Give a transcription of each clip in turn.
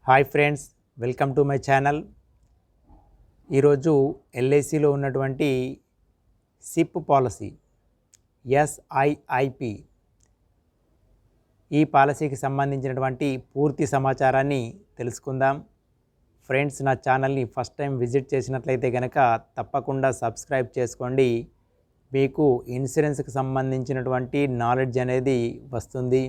Hi friends, welcome to my channel. ఈరోజు ఎల్ఐసిలో ఉన్నటువంటి SIP policy ఎస్ఐఐపి ఈ పాలసీకి సంబంధించినటువంటి పూర్తి సమాచారాన్ని తెలుసుకుందాం. ఫ్రెండ్స్, నా ఛానల్ని ఫస్ట్ టైం విజిట్ చేసినట్లయితే కనుక తప్పకుండా సబ్స్క్రైబ్ చేసుకోండి. మీకు ఇన్సూరెన్స్కి సంబంధించినటువంటి నాలెడ్జ్ అనేది వస్తుంది.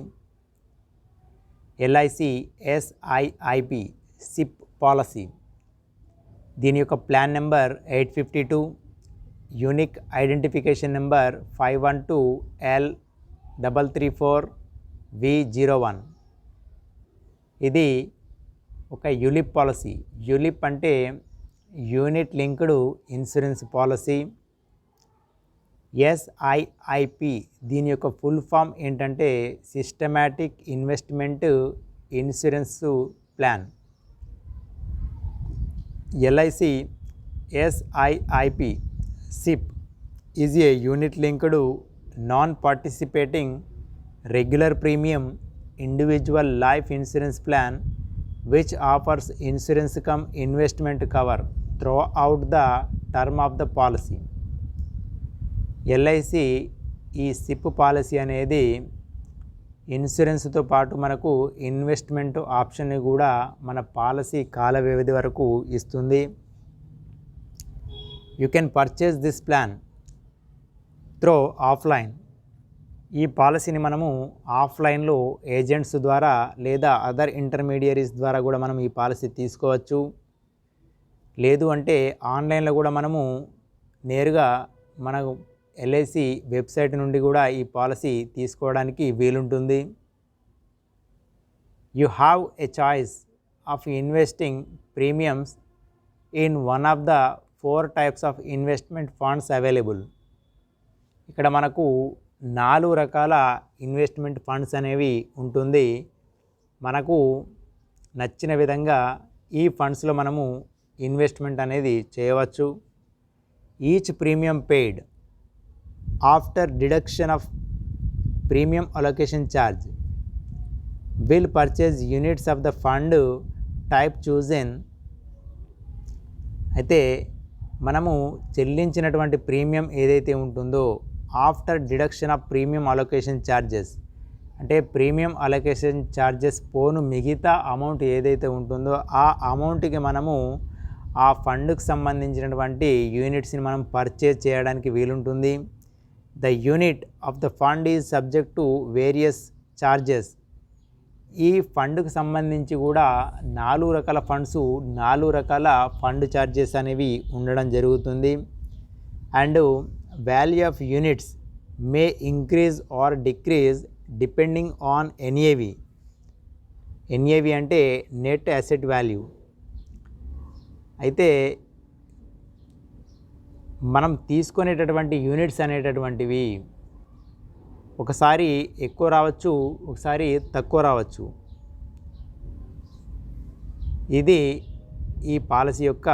ఎల్ఐసి ఎస్ఐఐపి సిప్ పాలసీ, దీని యొక్క plan number 852, unique identification number 512L334V01. ఇది ఒక యూలిప్ పాలసీ. యూలిప్ అంటే unit linked insurance policy. SIIP దీని యొక్క ఫుల్ ఫామ్ ఏంటంటే systematic investment insurance plan. LIC SIIP SIP is a unit linked non participating regular premium individual life insurance plan which offers insurance cum investment cover throughout the term of the policy. LIC ఈ SIP policy అనేది ఇన్సూరెన్స్తో పాటు మనకు investment ఆప్షన్ని కూడా మన policy కాల వ్యవధి వరకు ఇస్తుంది. You can purchase this plan through offline. ఈ పాలసీని మనము ఆఫ్లైన్లో ఏజెంట్స్ ద్వారా లేదా అదర్ ఇంటర్మీడియరీస్ ద్వారా కూడా మనం ఈ పాలసీ తీసుకోవచ్చు. లేదు అంటే ఆన్లైన్లో కూడా మనము నేరుగా మనకు ఎల్ఐసి వెబ్సైట్ నుండి కూడా ఈ పాలసీ తీసుకోవడానికి వీలుంటుంది. You have a choice of investing premiums in one of the 4 types of investment funds available. ఇక్కడ మనకు 4 రకాల ఇన్వెస్ట్మెంట్ ఫండ్స్ అనేవి ఉంటుంది. మనకు నచ్చిన విధంగా ఈ ఫండ్స్లో మనము ఇన్వెస్ట్మెంట్ అనేది చేయవచ్చు. Each premium paid after deduction of premium allocation charge will purchase units of the fund type chosen. అయితే మనము చెల్లించినటువంటి ప్రీమియం ఏదైతే ఉంటుందో after deduction of premium allocation charges, అంటే ప్రీమియం అలొకేషన్ ఛార్జెస్ పోను మిగతా అమౌంట్ ఏదైతే ఉంటుందో ఆ అమౌంట్కి మనము ఆ ఫండ్కి సంబంధించినటువంటి యూనిట్స్ని మనం పర్చేజ్ చేయడానికి వీలుంటుంది. The unit of the fund is subject to various charges. ఈ ఫండ్కి సంబంధించి కూడా 4 రకాల ఫండ్స్ 4 రకాల ఫండ్ ఛార్జెస్ అనేవి ఉండడం జరుగుతుంది. And value of units May increase or decrease depending on NAV. NAV అంటే నెట్ అసెట్ వాల్యూ. అయితే మనం తీసుకునేటటువంటి యూనిట్స్ అనేటటువంటివి ఒకసారి ఎక్కువ రావచ్చు, ఒకసారి తక్కువ రావచ్చు. ఇది ఈ పాలసీ యొక్క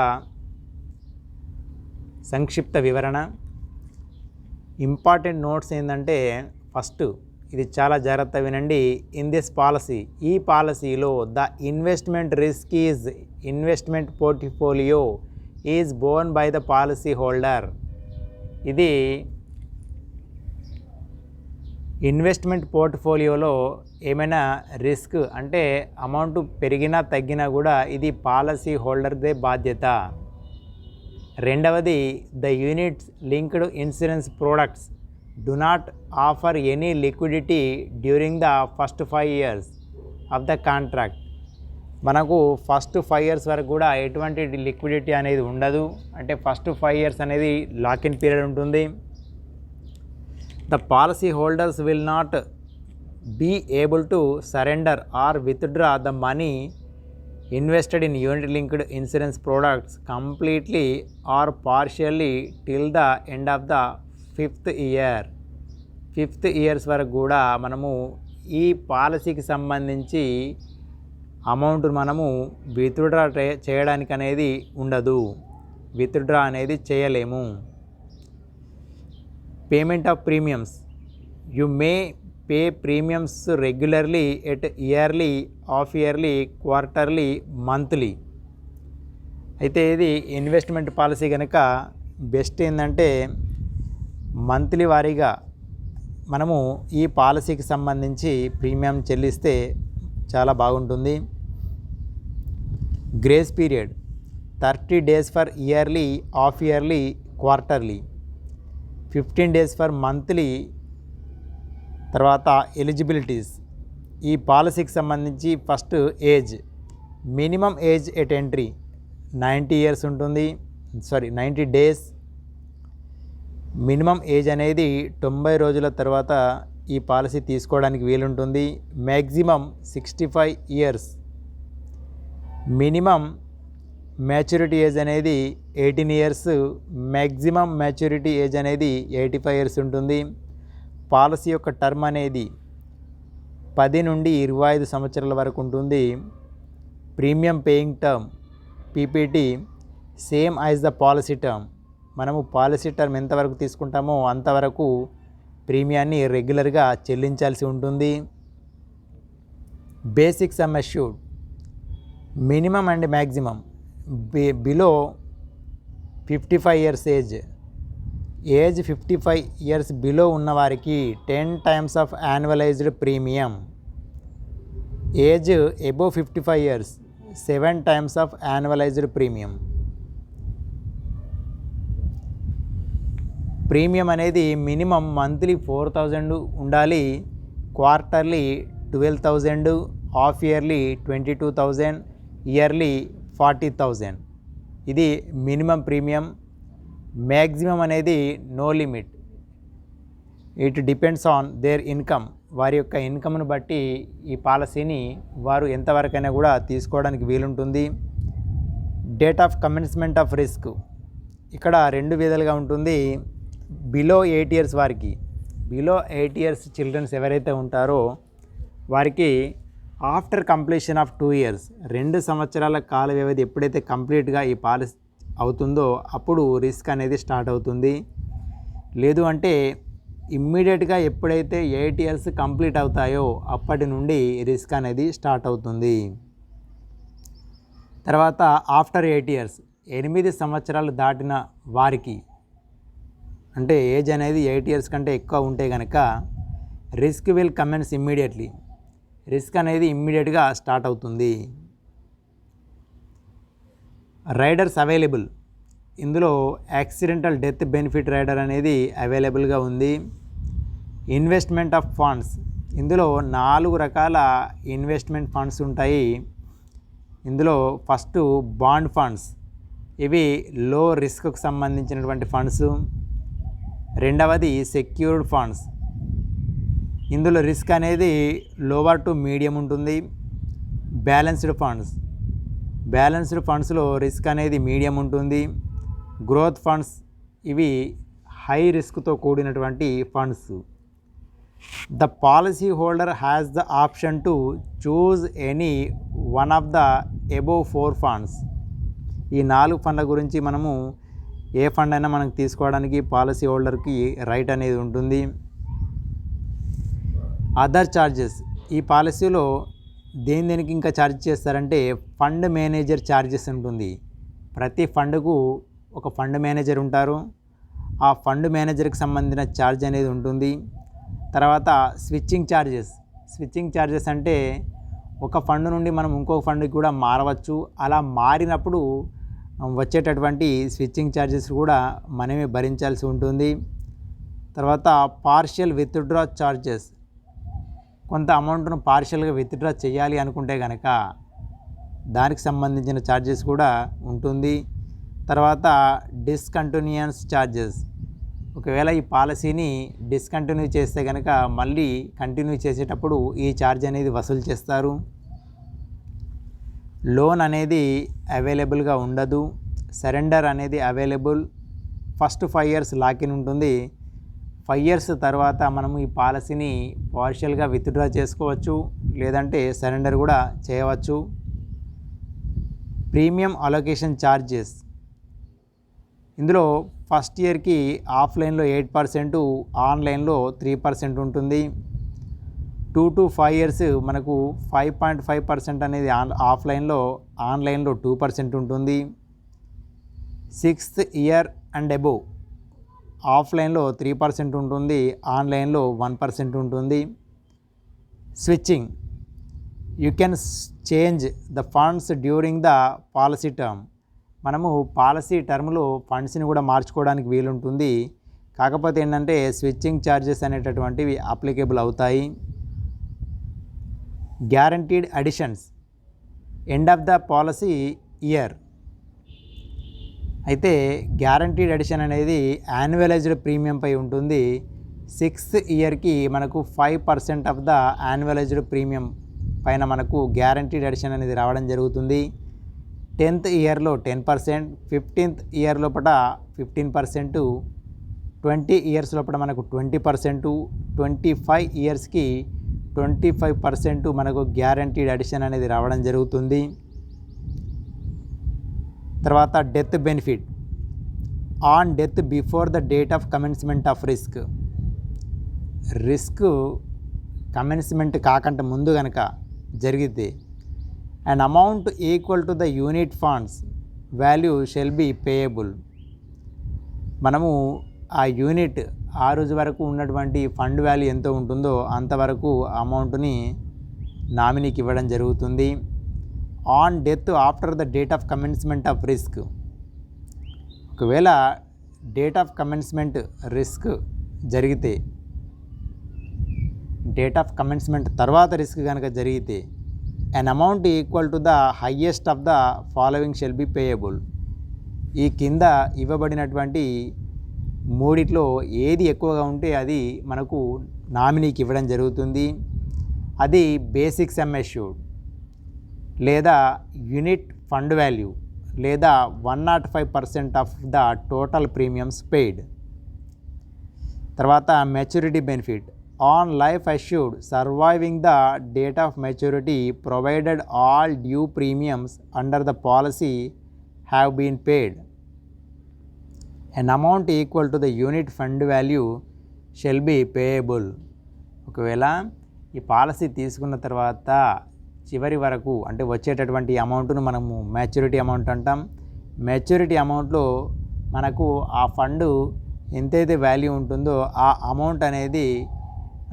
సంక్షిప్త వివరణ. ఇంపార్టెంట్ నోట్స్ ఏంటంటే, ఫస్ట్ ఇది చాలా జాగ్రత్త వినండి. ఇన్ దిస్ పాలసీ, ఈ పాలసీలో the investment risk is investment portfolio is Born by the policy holder. ఇది ఇన్వెస్ట్మెంట్ పోర్ట్ఫోలియోలో ఏమైనా రిస్క్ అంటే అమౌంట్ పెరిగినా తగ్గినా కూడా ఇది పాలసీ హోల్డర్దే బాధ్యత. రెండవది, the units linked insurance products do not offer any liquidity during the first 5 years of the contract. మనకు ఫస్ట్ 5 years వరకు కూడా ఎటువంటి లిక్విడిటీ అనేది ఉండదు. అంటే ఫస్ట్ 5 years అనేది లాక్ ఇన్ పీరియడ్ ఉంటుంది. The policy holders will not be able to surrender or withdraw the money invested in unit linked insurance products completely or partially till the end of the 5th year. 5th years వరకు కూడా మనము ఈ పాలసీకి సంబంధించి amount మనము withdraw చేయడానికి అనేది ఉండదు. విత్డ్రా అనేది చేయలేము. Payment of premiums, you may pay premiums regularly at yearly, half yearly, quarterly, monthly. అయితే ఇది ఇన్వెస్ట్మెంట్ పాలసీ కనుక బెస్ట్ ఏంటంటే మంత్లీ వారీగా మనము ఈ పాలసీకి సంబంధించి ప్రీమియం చెల్లిస్తే చాలా బాగుంటుంది. Grace period 30 days for yearly, half yearly, quarterly, 15 days for monthly. తర్వాత ఎలిజిబిలిటీస్, ఈ పాలసీకి సంబంధించి first age, minimum age at entry 90 years ఉంటుంది, 90 days. మినిమం ఏజ్ అనేది 90 రోజుల తర్వాత ఈ పాలసీ తీసుకోవడానికి వీలుంటుంది. Maximum 65 years. Minimum maturity age అనేది 18 years, మ్యాక్సిమం మ్యాచ్యూరిటీ ఏజ్ అనేది 85 years ఉంటుంది. పాలసీ యొక్క టర్మ్ అనేది 10 నుండి 25 సంవత్సరాల వరకు ఉంటుంది. Premium paying term PPT same as the policy term. మనము పాలసీ టర్మ్ ఎంతవరకు తీసుకుంటామో అంతవరకు ప్రీమియాన్ని రెగ్యులర్గా చెల్లించాల్సి ఉంటుంది. Basic sum assured, minimum and maximum below 55 years age 55 years below ఉన్నవారికి 10 times of annualised premium. Age above 55 years 7 times of annualised premium. Premium అనేది minimum monthly 4,000 ఉండాలి, క్వార్టర్లీ 12,000, హాఫ్ ఇయర్లీ 22,000, ఇయర్లీ 40,000. ఇది మినిమం ప్రీమియం. మ్యాక్సిమం అనేది no limit, it depends on their income. వారి యొక్క ఇన్కమ్ను బట్టి ఈ పాలసీని వారు ఎంతవరకైనా కూడా తీసుకోవడానికి వీలుంటుంది. Date of commencement of risk ఇక్కడ 2 విధాలుగా ఉంటుంది. బిలో 8 years వారికి, బిలో 8 years చిల్డ్రన్స్ ఎవరైతే ఉంటారో వారికి ఆఫ్టర్ కంప్లీషన్ ఆఫ్ 2 years 2 సంవత్సరాల కాల వ్యవధి ఎప్పుడైతే కంప్లీట్గా ఈ పాలసీ అవుతుందో అప్పుడు రిస్క్ అనేది స్టార్ట్ అవుతుంది. లేదు అంటే ఇమ్మీడియట్గా ఎప్పుడైతే 8 years కంప్లీట్ అవుతాయో అప్పటి నుండి రిస్క్ అనేది స్టార్ట్ అవుతుంది. తర్వాత ఆఫ్టర్ 8 years 8 సంవత్సరాలు దాటిన వారికి, అంటే ఏజ్ అనేది 8 years కంటే ఎక్కువ ఉంటే కనుక risk will commence immediately. Risk అనేది ఇమ్మీడియట్గా స్టార్ట్ అవుతుంది. రైడర్స్ అవైలబుల్, ఇందులో యాక్సిడెంటల్ డెత్ బెనిఫిట్ రైడర్ అనేది అవైలబుల్గా ఉంది. ఇన్వెస్ట్మెంట్ ఆఫ్ ఫండ్స్, ఇందులో 4 రకాల ఇన్వెస్ట్మెంట్ ఫండ్స్ ఉంటాయి. ఇందులో ఫస్ట్ బాండ్ ఫండ్స్, ఇవి లో రిస్క్కు సంబంధించినటువంటి ఫండ్స్. రెండవది సెక్యూర్డ్ ఫండ్స్, ఇందులో రిస్క్ అనేది లోవర్ టు మీడియం ఉంటుంది. బ్యాలెన్స్డ్ ఫండ్స్, బ్యాలెన్స్డ్ ఫండ్స్లో రిస్క్ అనేది మీడియం ఉంటుంది. గ్రోత్ ఫండ్స్, ఇవి హై రిస్క్తో కూడినటువంటి funds. The policy holder has the option to choose any one of the above 4 funds. ఈ 4 ఫండ్ల గురించి మనము ఏ ఫండ్ అయినా మనకు తీసుకోవడానికి పాలసీ హోల్డర్కి రైట్ అనేది ఉంటుంది. అదర్ ఛార్జెస్, ఈ పాలసీలో దేనికి ఇంకా ఛార్జ్ చేస్తారంటే ఫండ్ మేనేజర్ ఛార్జెస్ ఉంటుంది. ప్రతి ఫండ్కు ఒక ఫండ్ మేనేజర్ ఉంటారు. ఆ ఫండ్ మేనేజర్కి సంబంధించిన ఛార్జ్ అనేది ఉంటుంది. తర్వాత స్విచ్చింగ్ ఛార్జెస్ అంటే ఒక ఫండ్ నుండి మనం ఇంకొక ఫండ్కి కూడా మారవచ్చు. అలా మారినప్పుడు వచ్చేటటువంటి స్విచ్చింగ్ ఛార్జెస్ కూడా మనమే భరించాల్సి ఉంటుంది. తర్వాత పార్షియల్ విత్డ్రా ఛార్జెస్, కొంత అమౌంట్ను పార్షియల్గా విత్డ్రా చేయాలి అనుకుంటే కనుక దానికి సంబంధించిన ఛార్జెస్ కూడా ఉంటుంది. తర్వాత డిస్కంటిన్యూయన్స్ ఛార్జెస్, ఒకవేళ ఈ పాలసీని డిస్కంటిన్యూ చేస్తే కనుక మళ్ళీ కంటిన్యూ చేసేటప్పుడు ఈ ఛార్జ్ అనేది వసూలు చేస్తారు. లోన్ అనేది అవైలబుల్గా ఉండదు. సరెండర్ అనేది అవైలబుల్. ఫస్ట్ 5 years లాకిన్ ఉంటుంది. 5 years తర్వాత మనము ఈ పాలసీని పార్షియల్గా విత్డ్రా చేసుకోవచ్చు, లేదంటే సరెండర్ కూడా చేయవచ్చు. ప్రీమియం అలొకేషన్ ఛార్జెస్, ఇందులో ఫస్ట్ ఇయర్కి ఆఫ్లైన్లో 8%, ఆన్లైన్లో 3% ఉంటుంది. 2 to 5 ఇయర్స్ మనకు 5.5% అనేది ఆఫ్లైన్లో, ఆన్లైన్లో 2% ఉంటుంది. 6th ఇయర్ అండ్ అబోవ్ ఆఫ్లైన్లో 3% ఉంటుంది, ఆన్లైన్లో 1% ఉంటుంది. Switching, you can change the funds during the policy term. మనము పాలసీ టర్మ్లో ఫండ్స్ని కూడా మార్చుకోవడానికి వీలుంటుంది. కాకపోతే ఏంటంటే స్విచ్చింగ్ ఛార్జెస్ అనేటటువంటివి అప్లికేబుల్ అవుతాయి. Guaranteed additions end of the policy year. అయితే గ్యారంటీడ్ అడిషన్ అనేది యాన్యువలైజ్డ్ ప్రీమియంపై ఉంటుంది. 6th ఇయర్కి మనకు 5% ఆఫ్ ద యాన్యువలైజ్డ్ ప్రీమియం పైన మనకు గ్యారంటీడ్ అడిషన్ అనేది రావడం జరుగుతుంది. 10th ఇయర్లో 10%, 15th ఇయర్ లోపల 15%, 20 ఇయర్స్ లోపల మనకు 20%, 25 ఇయర్స్కి 25% మనకు గ్యారంటీడ్ అడిషన్ అనేది రావడం జరుగుతుంది. తర్వాత death benefit on death before the date of commencement of risk. Risk commencement కాకుండా ముందు కనుక జరిగితే an amount equal to the unit funds value shall be payable. మనము ఆ యూనిట్ ఆ రోజు వరకు ఉన్నటువంటి ఫండ్ వాల్యూ ఎంత ఉంటుందో అంతవరకు అమౌంట్ని నామినీకి ఇవ్వడం జరుగుతుంది. On death after the date of commencement of risk. ఒకవేళ డేట్ ఆఫ్ కమెన్స్మెంట్ రిస్క్ జరిగితే, డేట్ ఆఫ్ కమెన్స్మెంట్ తర్వాత రిస్క్ కనుక జరిగితే an amount equal to the highest of the following shall be payable. ఈ కింద ఇవ్వబడినటువంటి మూడిట్లో ఏది ఎక్కువగా ఉంటే అది మనకు నామినీకి ఇవ్వడం జరుగుతుంది. అది బేసిక్ సమ్ అష్యూర్డ్, లేదా యూనిట్ ఫండ్ వాల్యూ, లేదా 105% of the total premiums paid. తర్వాత maturity benefit on life assured surviving the date of maturity provided all due premiums under the policy have been paid. an amount equal to the unit fund value shall be payable. ఒకవేళ ఈ policy తీసుకున్న తర్వాత చివరి వరకు అంటే వచ్చేటటువంటి అమౌంట్ను మనము maturity amount అంటాం. మెచ్యూరిటీ అమౌంట్లో మనకు ఆ ఫండ్ ఎంతైతే వాల్యూ ఉంటుందో ఆ అమౌంట్ అనేది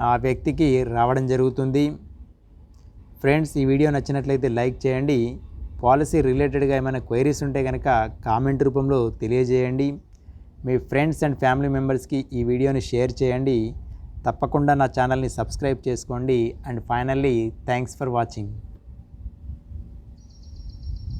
ఆ వ్యక్తికి రావడం జరుగుతుంది. ఫ్రెండ్స్, ఈ వీడియో నచ్చినట్లయితే లైక్ చేయండి. పాలసీ రిలేటెడ్గా ఏమైనా క్వైరీస్ ఉంటే కనుక కామెంట్ రూపంలో తెలియజేయండి. మీ ఫ్రెండ్స్ అండ్ ఫ్యామిలీ మెంబర్స్కి ఈ వీడియోని షేర్ చేయండి. తప్పకుండా నా ఛానల్ని సబ్స్క్రైబ్ చేసుకోండి. And finally thanks for watching.